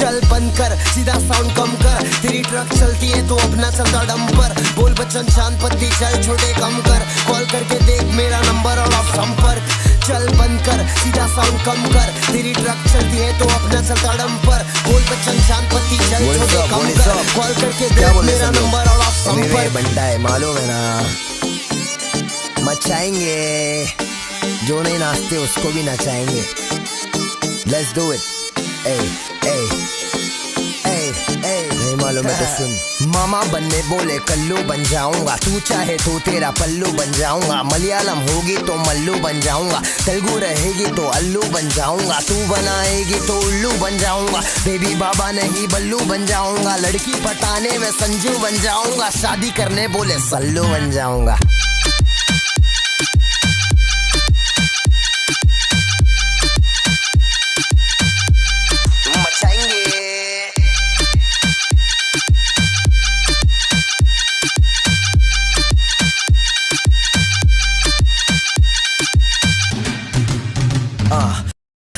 चल बंद कर, सीधा साउंड कम कर, तेरी ट्रक चलती है तो अपना चलता डंपर। बोल बच्चन शांत पत्ती चल छोटे कम कर, कॉल करके देख मेरा नंबर और आप संपर्क। चल बंद कर, सीधा साउंड कम कर, तेरी ट्रक चलती है तो अपना चलता डंपर। बोल बच्चन शांत पत्ती चल छोटे कम कर, कॉल करके देख मेरा नंबर और आप संपर्क। बंटा है मालूम है ना, मचाएंगे, जो नहीं नाचते उसको भी नचाएंगे। Let's do it, hey, hey, hey, hey। नहीं मालूम है तो सुन। मामा बनने बोले कल्लू बन जाऊंगा, तू चाहे तो तेरा पल्लू बन जाऊंगा। मलयालम होगी तो मल्लू बन जाऊंगा, तेलुगु रहेगी तो अल्लू बन जाऊंगा। तू बनाएगी तो उल्लू बन जाऊंगा, बेबी बाबा नहीं बल्लू बन जाऊंगा। लड़की पटाने में संजू बन जाऊंगा, शादी करने बोले सल्लू बन जाऊंगा।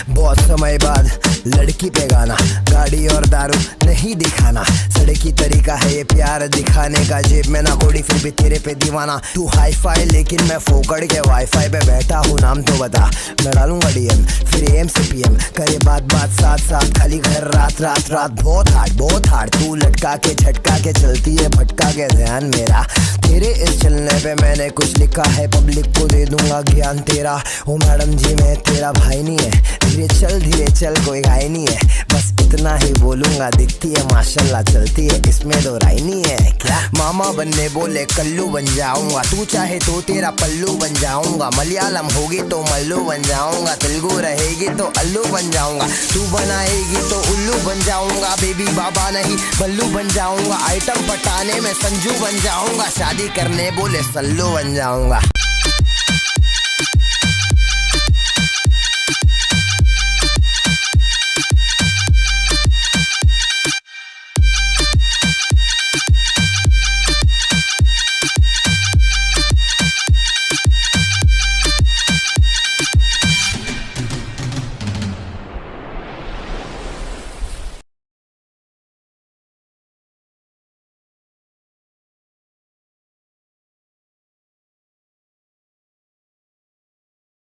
बहुत समय बाद लड़की पे गाना, गाड़ी और दारू नहीं दिखाना। सड़की तरीका है ये प्यार दिखाने का, जेब में ना कोड़ी फिर भी तेरे पे दीवाना। तू हाई फाई लेकिन मैं फोकड़ के वाईफाई पे बैठा हूँ, नाम तो बता। मैं डालूंगा डीएम फिर एम से पीएम, करे बात साथ साथ, खाली घर रात रात रात। बहुत हार्ड तू लटका के झटका के चलती है, भटका के ध्यान मेरा। तेरे इस चलने पे मैंने कुछ लिखा है, पब्लिक को दे दूंगा ज्ञान तेरा। ओ मैडम जी मैं तेरा भाई नहीं है, धीरे चल कोई घाई नहीं है। बस इतना ही बोलूंगा, दिखती है माशाल्लाह चलती है, इसमें दो राय नहीं है क्या। मामा बनने बोले कल्लू बन जाऊंगा, तू चाहे तो तेरा पल्लू बन जाऊंगा। मलयालम होगी तो मल्लू बन जाऊंगा, तेलुगु रहेगी तो अल्लू बन जाऊंगा। तू बनाएगी तो उल्लू बन जाऊंगा, बेबी बाबा नहीं बल्लू बन जाऊंगा। आइटम पटाने में संजू बन जाऊंगा, शादी करने बोले सल्लू बन जाऊंगा।